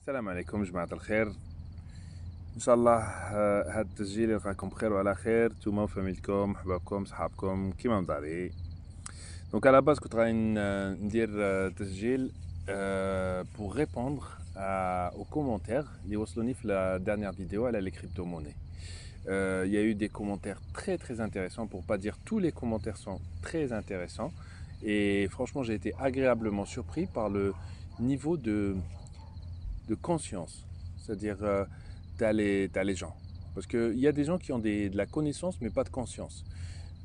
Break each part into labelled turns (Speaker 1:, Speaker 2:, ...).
Speaker 1: السلام عليكم جماعة الخير. ان شاء الله هذا التسجيل يلقاكم بخير وعلى خير نتوما وفاميلتكم حبابكم صحابكم كيما مداري. دونك على باز كنت غادي ندير تسجيل pour répondre aux commentaires اللي وصلوني في la dernière vidéo على les crypto-monnaies. Il y a eu des commentaires très intéressants, pour pas dire tous les commentaires sont très intéressants, et franchement j'ai été agréablement surpris par le niveau de conscience, c'est-à-dire t'as les gens, parce qu'il y a des gens qui ont de la connaissance mais pas de conscience.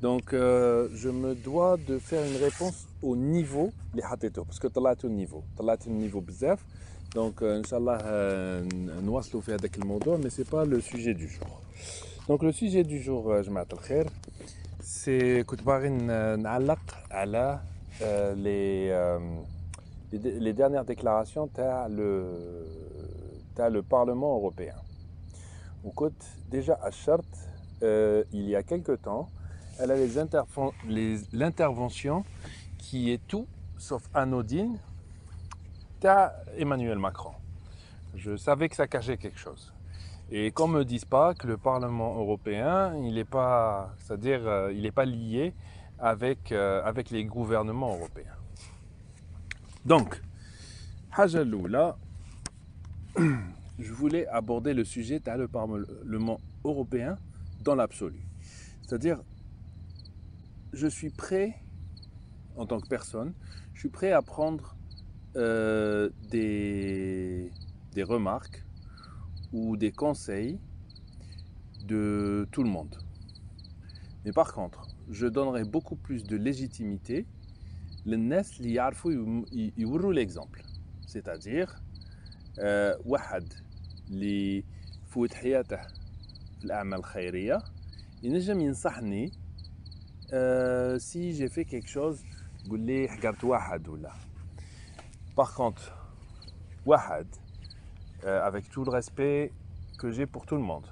Speaker 1: Donc je me dois de faire une réponse au niveau les hateto, parce que طلعت au niveau بزاف. Donc inchallah نواصلوا في هذاك الموضوع, mais c'est pas le sujet du jour. Donc le sujet du jour جماعة الخير, c'est كنت باغي نعلق على les dernières déclarations t'as le Parlement européen. Écoute, déjà à Chartres, il y a quelque temps, elle a l'intervention qui est tout sauf anodine. T'as Emmanuel Macron. Je savais que ça cachait quelque chose. Et qu'on me dise pas que le Parlement européen, il n'est pas, c'est-à-dire, il n'est pas lié avec les gouvernements européens. Donc, Haja Loula, je voulais aborder le sujet de le Parlement européen dans l'absolu. C'est-à-dire, je suis prêt, en tant que personne, je suis prêt à prendre des remarques ou des conseils de tout le monde. Mais par contre, je donnerai beaucoup plus de légitimité للناس اللي يعرفوا يوروا l'exemple. C'est-à-dire, واحد اللي فوت حياته في الأعمال الخيرية ينجم ينصحني si j'ai fait quelque chose يقول لي حقرت واحد ولا. Par contre, واحد avec tout le respect que j'ai pour tout le monde,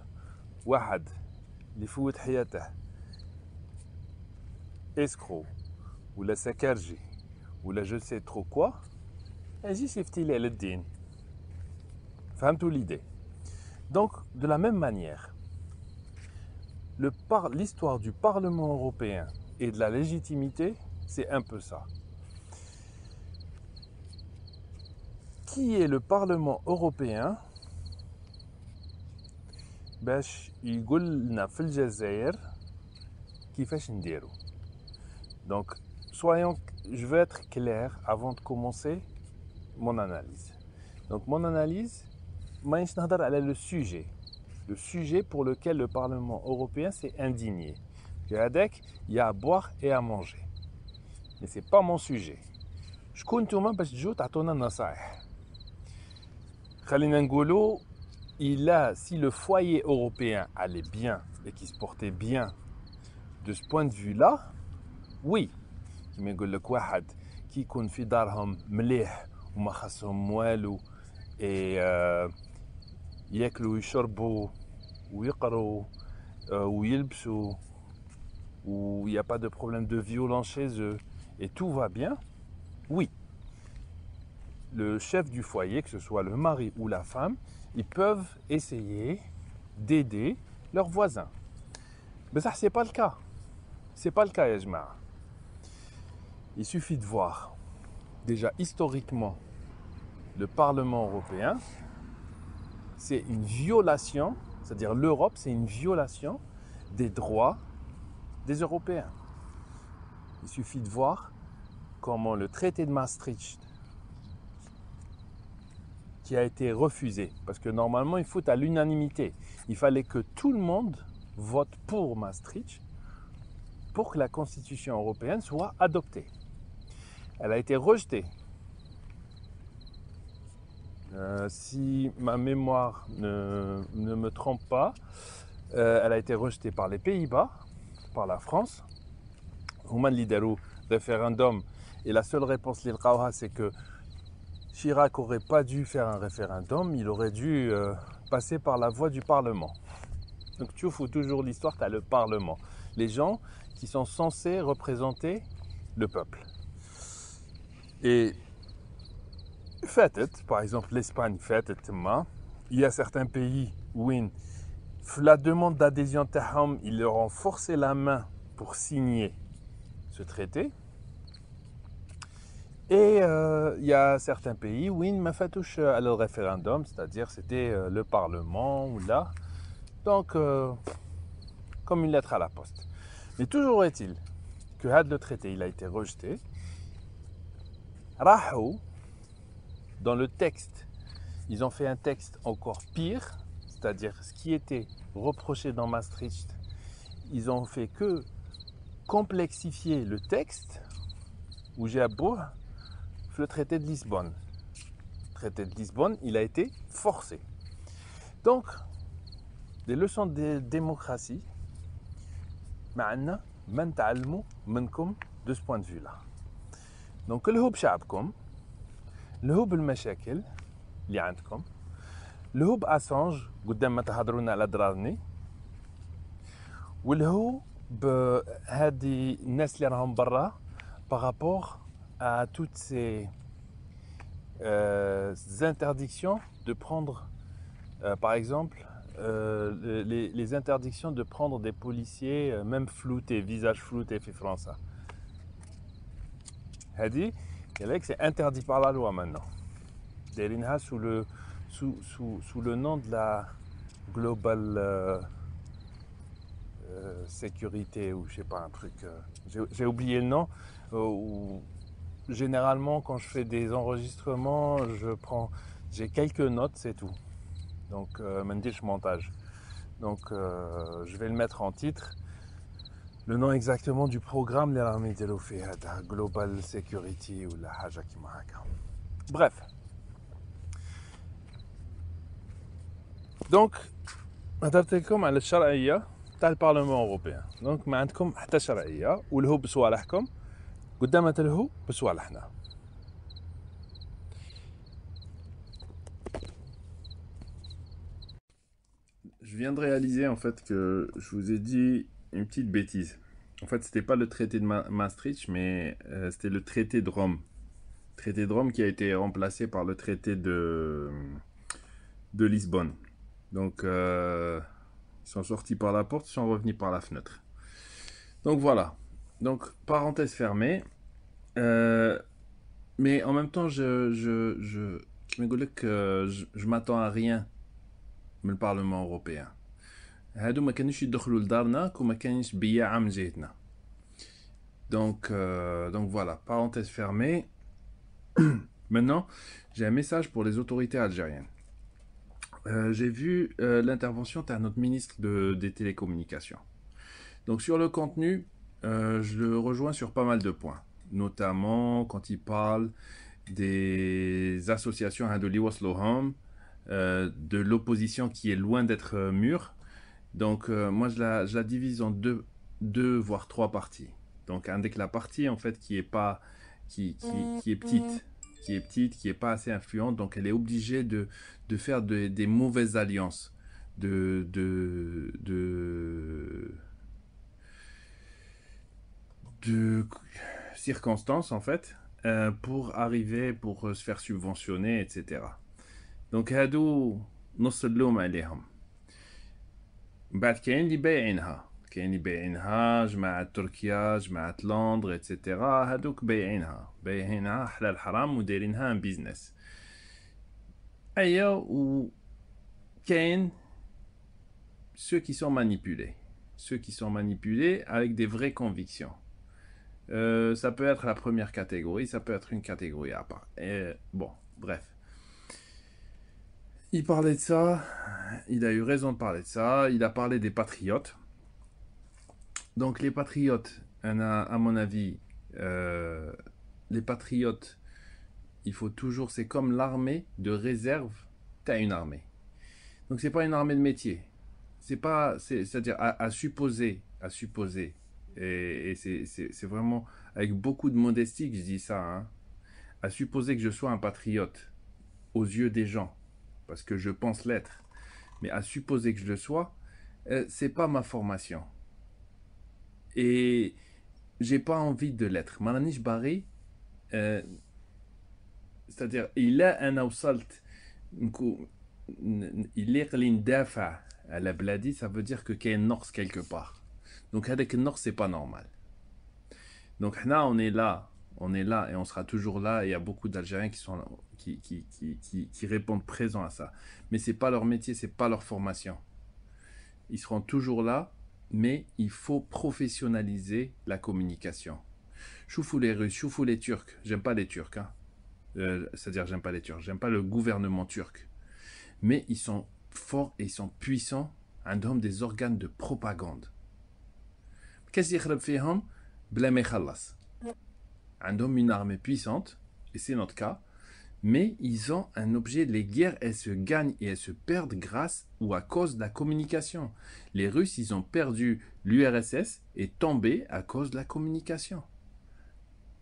Speaker 1: واحد اللي فوت حياته escroc ولا سكرجي ولا je sais trop quoi, يجي يفتي لي على الدين. فهمتوا l'idée. Donc, de la même manière, l'histoire du Parlement européen et de la légitimité, c'est un peu ça. Qui est le Parlement européen باش يقول لنا في الجزائر كيفاش نديرو. Donc, je veux être clair avant de commencer mon analyse. Donc, mon analyse, je vais parler le sujet pour lequel le Parlement européen s'est indigné. Il y a à boire et à manger. Mais ce n'est pas mon sujet. Je compte tout le monde parce que je t'attends un nassaïh. Khalina Ngolo, si le foyer européen allait bien et qu'il se portait bien de ce point de vue-là, oui. كما يقول لك واحد كي يكون في دارهم مليح وما خاصهم والو ياكلوا ويشربوا ويقروا ويلبسوا où il n'y a pas de problème de violence chez eux et tout va bien, oui, le chef du foyer, que ce soit le mari ou la femme, ils peuvent essayer d'aider leurs voisins. Mais ça, c'est pas le cas. C'est pas le cas, Yajma. Il suffit de voir, déjà historiquement, le Parlement européen, c'est une violation, c'est-à-dire l'Europe, c'est une violation des droits des Européens. Il suffit de voir comment le traité de Maastricht, qui a été refusé, parce que normalement il faut à l'unanimité, il fallait que tout le monde vote pour Maastricht pour que la Constitution européenne soit adoptée. Elle a été rejetée. Si ma mémoire ne me trompe pas, elle a été rejetée par les Pays-Bas, par la France. Huma liderou référendum, et la seule réponse l'ilqaouha, c'est que Chirac n'aurait pas dû faire un référendum, il aurait dû passer par la voie du Parlement. Donc tu fous toujours l'histoire, tu as le Parlement, les gens qui sont censés représenter le peuple. Et فاتت par exemple l'Espagne فاتت تما. Il y a certains pays où la demande d'adhésion تاعهم ils leur ont forcé la main pour signer ce traité. Et il y a certains pays où ما فاتوش le référendum, c'est-à-dire c'était le parlement ou là. Donc comme une lettre à la poste. Mais toujours est-il que le traité il a été rejeté. Rahou, dans le texte, ils ont fait un texte encore pire, c'est-à-dire ce qui était reproché dans Maastricht, ils ont fait que complexifier le texte où j'ai beau le traité de Lisbonne. Le traité de Lisbonne, il a été forcé. Donc, des leçons de démocratie, معنا ما نتعلموا منكم de ce point de vue-là. Donc, اللي هو بشعبكم، اللي هو بالمشاكل اللي عندكم، اللي هو بأسانج قدام ما تهضرونا على درارني، واللي هو بهذه الناس اللي راهم برا par rapport à toutes ces interdictions de prendre, par exemple, les interdictions de prendre des policiers, même floutés, visage flouté, fait France. Hadi, c'est interdit par la loi maintenant. Sous le nom de la global sécurité ou je sais pas un truc. J'ai oublié le nom. Généralement, quand je fais des enregistrements, j'ai quelques notes, c'est tout. Donc, je montage. Donc, je vais le mettre en titre. Le nom exactement du programme, Global Security ou la Haja Kimahaka. Bref. Donc, هضرتلكم على الشرعية تاع البرلمان أوروبيان. دونك ما عندكم حتى شرعية والهو بصوالحكم قدام تلهو بصوالحنا. Je viens de réaliser en fait que je vous ai dit une petite bêtise. En fait, c'était pas le traité de Maastricht, mais c'était le traité de Rome. Le traité de Rome qui a été remplacé par le traité de Lisbonne. Donc, ils sont sortis par la porte, ils sont revenus par la fenêtre. Donc voilà. Donc, parenthèse fermée. Mais en même temps, je m'attends à rien من البرلمان européen. هادو ما كانوش يدخلوا لدارنا وما كانش بياعة من جهتنا. Donc voilà, parenthèse fermée. Maintenant, j'ai un message pour les autorités algériennes. J'ai vu l'intervention de notre ministre des télécommunications. Donc sur le contenu, je le rejoins sur pas mal de points. Notamment quand il parle des associations Hadoli Wasloham, de l'opposition qui est loin d'être mûre. Donc moi je la divise en deux voire trois parties. Donc avec la partie en fait qui est pas qui est petite, qui est pas assez influente, donc elle est obligée de faire des mauvaises alliances, de circonstances en fait, pour arriver, pour se faire subventionner, etc. Donc هادو نص اللوم عليهم. بعد كاين اللي بايعينها جماعة تركيا، جماعة لندن اتسيتيرا، هادوك بايعينها حلال حرام ودايرينها ان بيزنس. و كاين ceux qui sont manipulés avec des vraies convictions. Ça peut être la première catégorie, ça peut être une catégorie à part. Bon, bref. Il parlait de ça, il a eu raison de parler de ça, il a parlé des patriotes. Donc les patriotes, à mon avis, les patriotes, il faut toujours, c'est comme l'armée de réserve, t'as une armée. Donc c'est pas une armée de métier, c'est-à-dire à supposer, et c'est vraiment avec beaucoup de modestie que je dis ça, hein, à supposer que je sois un patriote aux yeux des gens, parce que je pense l'être, mais à supposer que je le sois, c'est pas ma formation. Et j'ai pas envie de l'être. Mananish Barry, c'est-à-dire il a un awsalt il est l'indaf'a à la bladi, ça veut dire que qu'il y a une norce quelque part. Donc avec une norce c'est pas normal. Donc là on est là et on sera toujours là. Et il y a beaucoup d'Algériens qui sont là, qui répondent présents à ça. Mais c'est pas leur métier, c'est pas leur formation. Ils seront toujours là, mais il faut professionnaliser la communication. Choufou les Russes, choufou les Turcs. J'aime pas les Turcs, hein. C'est-à-dire j'aime pas les Turcs, j'aime pas le gouvernement turc. Mais ils sont forts et ils sont puissants. عندهم des organes de propagande. كاش يخرب فيهم بلا ما يخلص. عندهم une armée puissante, et c'est notre cas, mais ils ont un objet, les guerres, elles se gagnent et elles se perdent grâce ou à cause de la communication. Les Russes, ils ont perdu l'URSS et tombé à cause de la communication.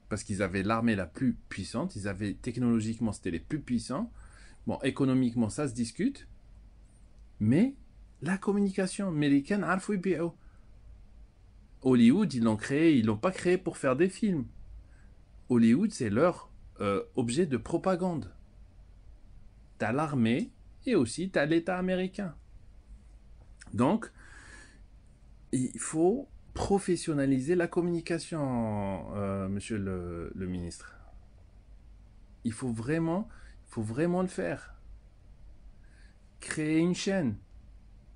Speaker 1: Parce qu'ils avaient l'armée la plus puissante, ils avaient technologiquement, c'était les plus puissants. Bon, économiquement, ça se discute, mais la communication américaine, Hollywood, ils l'ont créé, ils l'ont pas créé pour faire des films. Hollywood, c'est leur objet de propagande. T'as l'armée et aussi t'as l'État américain. Donc, il faut professionnaliser la communication, monsieur le ministre. Il faut vraiment le faire. Créer une chaîne.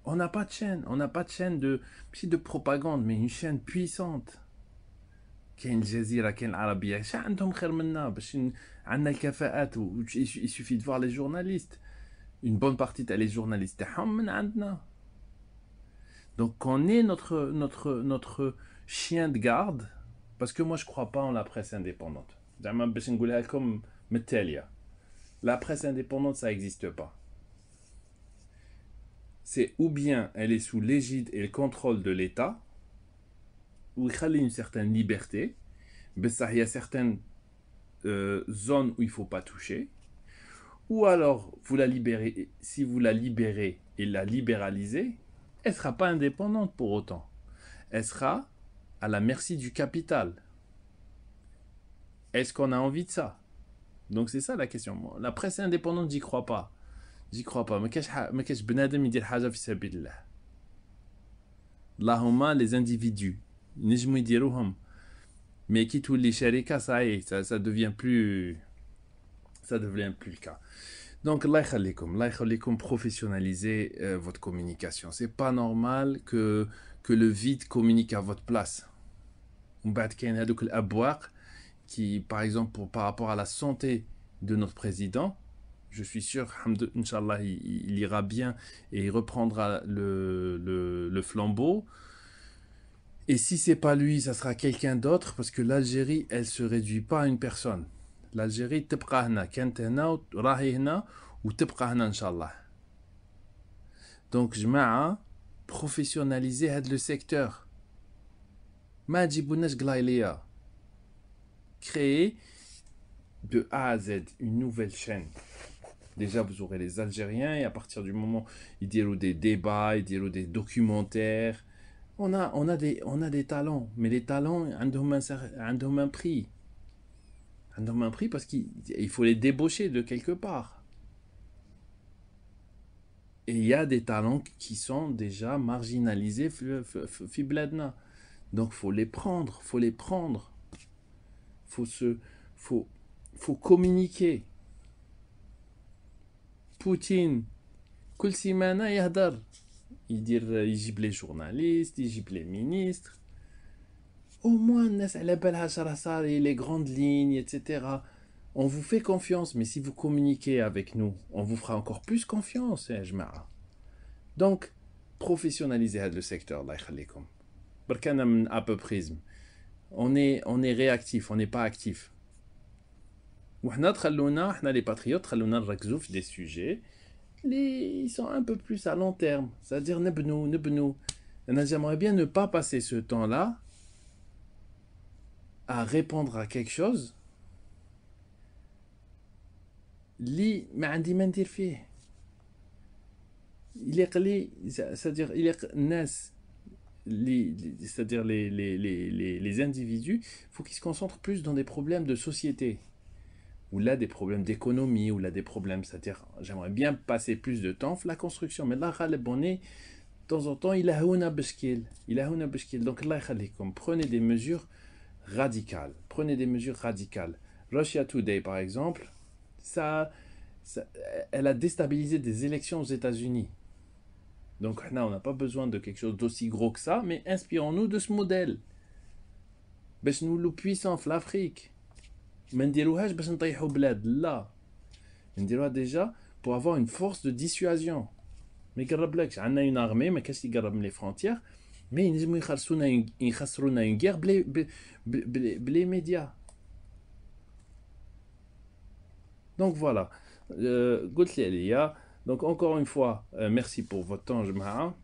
Speaker 1: On n'a pas de chaîne. On n'a pas de chaîne de propagande, mais une chaîne puissante. كاين الجزيرة كاين العربية شا عندهم خير منا باش عندنا الكفاءات il suffit de voir les journalistes une bonne partie تاع les journalistes تاعهم من عندنا. Donc qu'on ait notre chien de garde, parce que moi je crois pas en la presse indépendante. زعما باش نقولها لكم من التالية. La presse indépendante ça existe pas. C'est ou bien elle est sous l'égide et le contrôle de l'État, où il y a une certaine liberté, mais il y a certaines zones où il ne faut pas toucher, ou alors vous la libérez, si vous la libérez et la libéralisez, elle ne sera pas indépendante pour autant. Elle sera à la merci du capital. Est-ce qu'on a envie de ça? Donc c'est ça la question. La presse indépendante, j'y crois pas. J'y crois pas. Mais qu'est-ce que بنادم يدير حاجة في سبيل الله. اللهم les individus. نجموا يديروهم. Mais qui tous les sharika, ça y est, ça devient plus le cas. Donc, Allah yakhalikum, professionnalisez votre communication. C'est pas normal que le vide communique à votre place. Qui, par exemple, par rapport à la santé de notre président, je suis sûr, Inch'Allah, il ira bien et il reprendra le flambeau. Et si c'est pas lui, ça sera quelqu'un d'autre, parce que l'Algérie, elle se réduit pas à une personne. L'Algérie, تبقى هنا كانت هنا راهي هنا وتبقى هنا إن شاء الله. Donc, جماعة, professionnaliser هذا le secteur. ما تجيبوناش قلايلية. Créer de A à Z une nouvelle chaîne. Déjà, vous aurez les Algériens, et à partir du moment où ils diront des débats, ils diront des documentaires. On a des talents, mais les talents عندهم un prix. عندهم un prix parce qu'il faut les débaucher de quelque part. Et il y a des talents qui sont déjà marginalisés في بلادنا. Donc faut les prendre. Faut communiquer. Poutine كل سيمانة يهدر. يجيب les journalistes, يجيب les ministres. Au moins, الناس على بالها شراه صاري, les grandes lignes, etc. On vous fait confiance, mais si vous communiquez avec nous, on vous fera encore plus confiance, جماعة. Donc, professionnalisez le secteur, Allah يخليكم. بركانا من apoprisme. On est réactif, on n'est pas actif. وحنا تخلونا, حنا les patriotes, تخلونا نركزوا في des sujets ils sont un peu plus à long terme. C'est-à-dire, j'aimerais bien ne pas passer ce temps-là à répondre à quelque chose li ما عندي ما ندير فيه. C'est-à-dire, c'est-à-dire les individus, il faut qu'ils se concentrent plus dans des problèmes de société. ou là des problèmes d'économie, ou là des problèmes, c'est-à-dire j'aimerais bien passer plus de temps la construction, mais là, de temps en temps, il a une bashkil, donc Allah yakhalikum, prenez des mesures radicales, Russia Today, par exemple, ça, ça, elle a déstabilisé des élections aux États-Unis. Donc là, on n'a pas besoin de quelque chose d'aussi gros que ça, mais inspirons-nous de ce modèle. باش نولو puissants في l'Afrique. ما نديروهاش باش نطيحوا بلاد، لا. نديروها déjà pour avoir une force de dissuasion. ما يقربلكش، عندنا une armée ما كاش يقرب من les frontières، mais ينجموا يخسرونا une guerre بلي médias. Donc voilà. قلت لي عليا. Donc encore une fois, merci pour votre temps جماعة.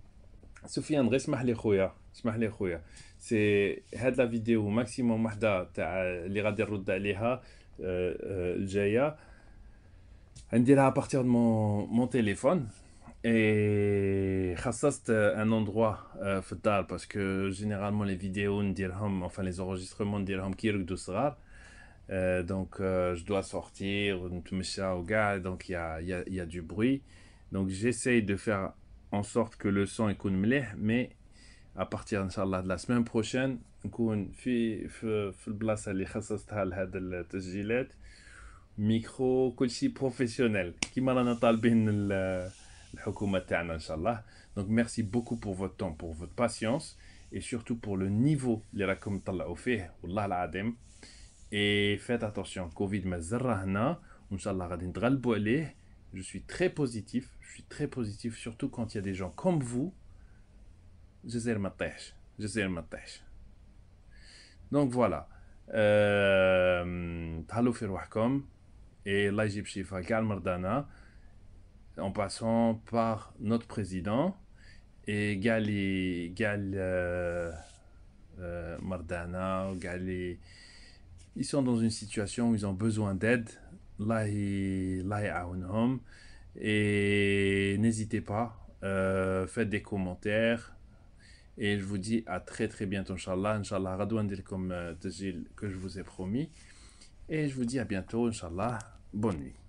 Speaker 1: سفيان غير اسمح لي خويا سي هاد لا فيديو ماكسيموم وحده تاع اللي غادي نرد عليها الجايه نديرها بارتير دو مون تيليفون اي خصصت ان اندروا في الدار باسكو جينيرالمون لي فيديو نديرهم enfin les enregistrements نديرهم كي يرقدوا صغار donc je dois sortir نتمشى وكاع donc il y a du bruit donc j'essaye de faire en sorte que le son يكون مليح mais à partir inchallah de la semaine prochaine نكون في البلاصه اللي خصصتها لهذا التسجيلات ميكرو كلشي بروفيسيونيل كيما رانا طالبين الحكومه تاعنا ان شاء الله. Donc merci beaucoup pour votre temps, pour votre patience et surtout pour le niveau اللي راكم تطلعوا فيه والله العظيم. Et faites attention, Covid مازال راه هنا وان شاء الله غادي نتغلبوا عليه. Je suis très positif, surtout quand il y a des gens comme vous. جزائر ما تطيحش. Donc voilà. تهلاو في روحكم et الله يجيب شفاء كاع المرضانا en passant par notre président et كاع مرضانا وكاع ils sont dans une situation où ils ont besoin d'aide. الله يعاونهم et n'hésitez pas, faites des commentaires et je vous dis à très très bientôt Inch'Allah غدوة ندير لكم تسجيل que je vous ai promis et je vous dis à bientôt Inch'Allah, bonne nuit.